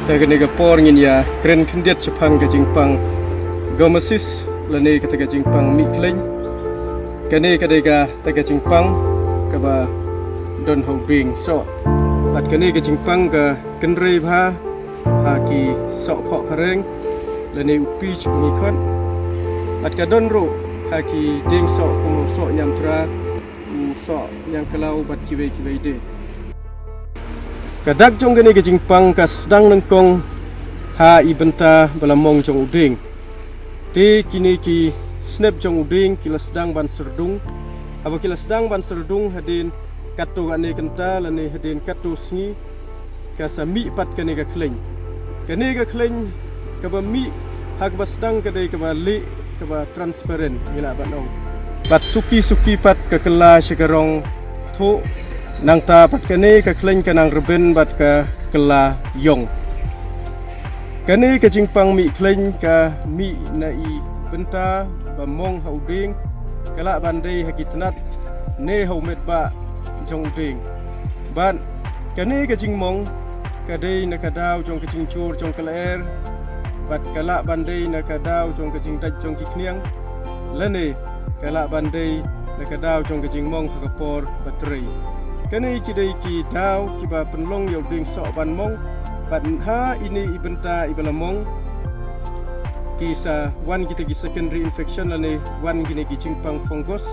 Tagani gapor ngin ya kren kendiat sepang ke jingpang gomesis lani ke taga jingpang mikleng kani kadega taga jingpang kaba don ho bing so bat kani ke jingpang ke kenrei bha haki so pho phareng lani upi chungi khon bat ka don ro haki ding so kumu so nyam tra u so yang kelau bat kiwe de kadak jong gani ke jingpang ka sedang nengkong ha ibenta balamong jong uding ti kini ki snap jong uding kila sedang ban serdung aba kila sedang ban serdung hadin katu ane kenta lani hadin katu sngi ka sami pat kani ka kleng ka ba mi hak ba sedang ka dei ka ba li ka ba transparent mila banong bat suki pat ka kela sekarong thu nang ta pat kani ka kleng ka nang reben bat ka kela yong kani ka jingpang mi kleng ka mi na i benta ba mong hauding kala bandai hakitnat ne haumet ba jong ding ban kani ka jingmong ka dei na ka daw jong ka jingchur jong kalaer bat kala bandai na ka daw jong ka jingdaj jong kikniang lane kala bandai na ka daw jong ka jingmong hakapor batrei kani kidai ki daw ki ba penlong yo ding so ban mong ban ha ini ibenta ibalamong kisa wan kita ki secondary infection lane wan gini ki jingpang fungus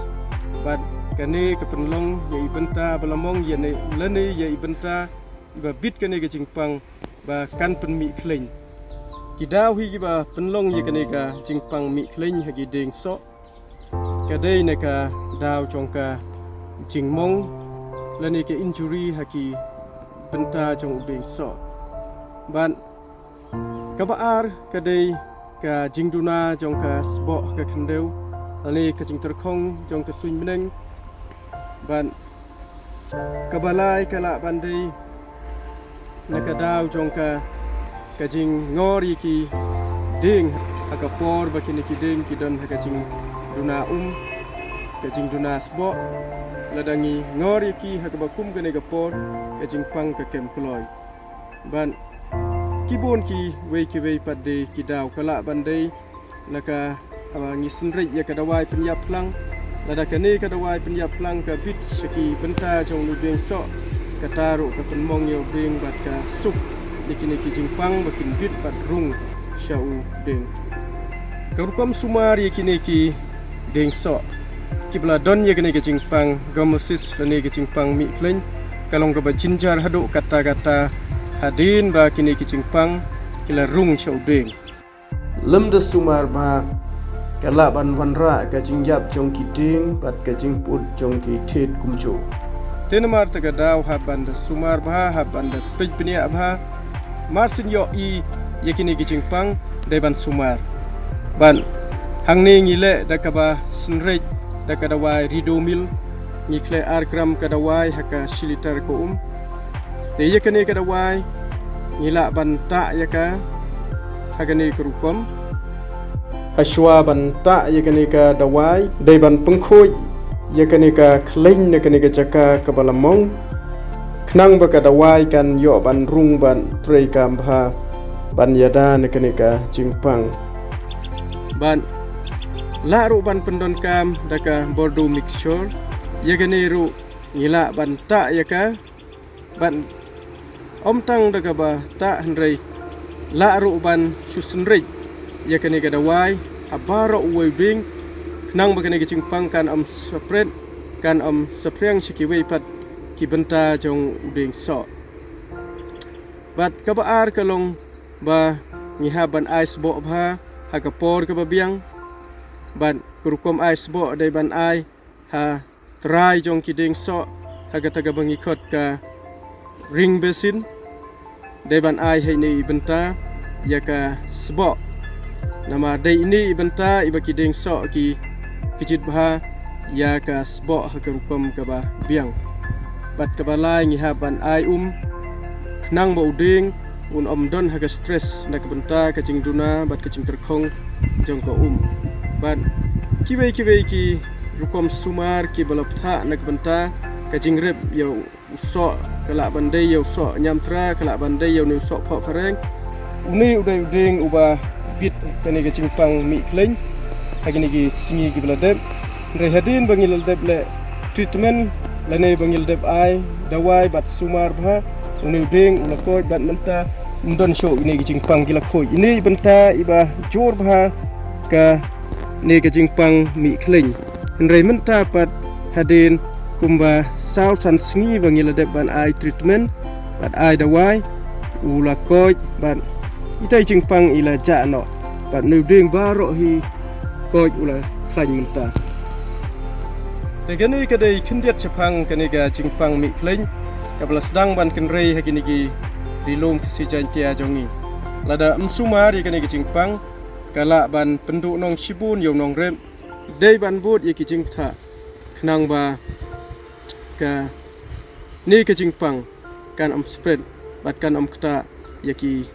ban kani ke penlong ya ibenta balamong ya ne lane ya ibenta iba bit kani ke jingpang ba kan penmi kleng ki daw hi ba penlong ya kani ka jingpang mi kleng hagi ding so kadai ne ka daw jongka jingmong lani ke injury haki benta jong ubing so ban kabaar kadai ka jingduna jong ka sbo ka khandeu lani ka jing terkhong jong ka suin meneng ban kabalai kala bandai nakadaw jong ka jing ngori ki ding akapor bakini ki ding ki don ka jing duna ka jing duna sbo ladangi ngori ki hakabakum gane gapor ka jingpang ka kem kloi ban kibon ki wei padde ki daw kala bandai naka awangi sinrei ya kadawai penyap lang lada kani kadawai penyap lang ka bit seki benta jong ludeng so kataru ka penmong yo ding bat ka sup dikini ki jingpang bakin bit bat rung syau ding karukom sumar yakini ki ding so kibla don ye kene ke jingpang gomosis lani ke jingpang mi kleng kalong ka ba jinjar hadu kata-kata hadin ba kini ke jingpang kila rung chaudeng lem de sumar ba kala ban wanra ka jingjap jong ki ding bat ka jingput jong ki thet kumjo tenmar ta daw haban de sumar ba haban de pejpnia ba marsin yo i ye kini ke jingpang de ban sumar ban hangni ngile da ka ba sinrej da kadawai ridomil ngikle argram kadawai haka shilitar ko te yakane kadawai ngila banta yaka hagane kerukom aswa banta yakane ka dawai dai ban pengkhoi yakane ka kleng yakane ka jaka kabalamong knang ba kadawai kan yo ban rung ban trei kam bha ban yada yakane ka jingpang ban la ru ban pendon kam daka bordeaux mixture yagane ru ngila ban ta yaka ban omtang daka ba ta hendrei la ru ban susenrei yakane ga dawai abaro uwe bing nang bakane ga jingpang kan spread kan spreang sikiwei pat ki benta jong uding so bat kabaar kalong ba ngihaban ice bo bha hakapor ka babiang ban kurukom ais bo dai ban ai ha try jong kiding so haga taga bangikot ka ring basin dai ban ai hai ni benta ya ka sbo nama dai ini benta iba kiding so ki kijit bha ya ka sbo ha kurukom ka ba biang bat ka balai ngi ha ban ai nang bo uding un don haga stress nak benta ka jingduna bat ka jing terkhong jong ko ban kiwei ki rukom sumar ki balaptha nak benta ka jingrep yo so kala bandai yo so nyamtra kala bandai yo ni so pho phareng uni udeng uba bit kani ke cingpang mi kleng hagini ki singi ki bladep re hadin bangil dep le treatment lane bangil dep ai dawai bat sumar bha uni udeng ulakoi bat menta undon show ini ki cingpang gila khoi ini benta iba jor bha ka ne ke cingpang mi kleng re menta pat hadin kumba sao san singi bangil dep ban ai treatment bat ai dawai ulakoi bat itai cingpang ila jano bat nu ding baro hi koi ula khlai menta tegani kadai khindiat chapang kani ga cingpang mi kleng kabla sedang ban kenrei hagini ki dilom si jantia jongi lada msumari kani ki cingpang kala ban penduk nong sibun yong nong rem dei ban bot ye ki cingtha khnang ba ka ni ke cingpang kan spread bat kan kta yaki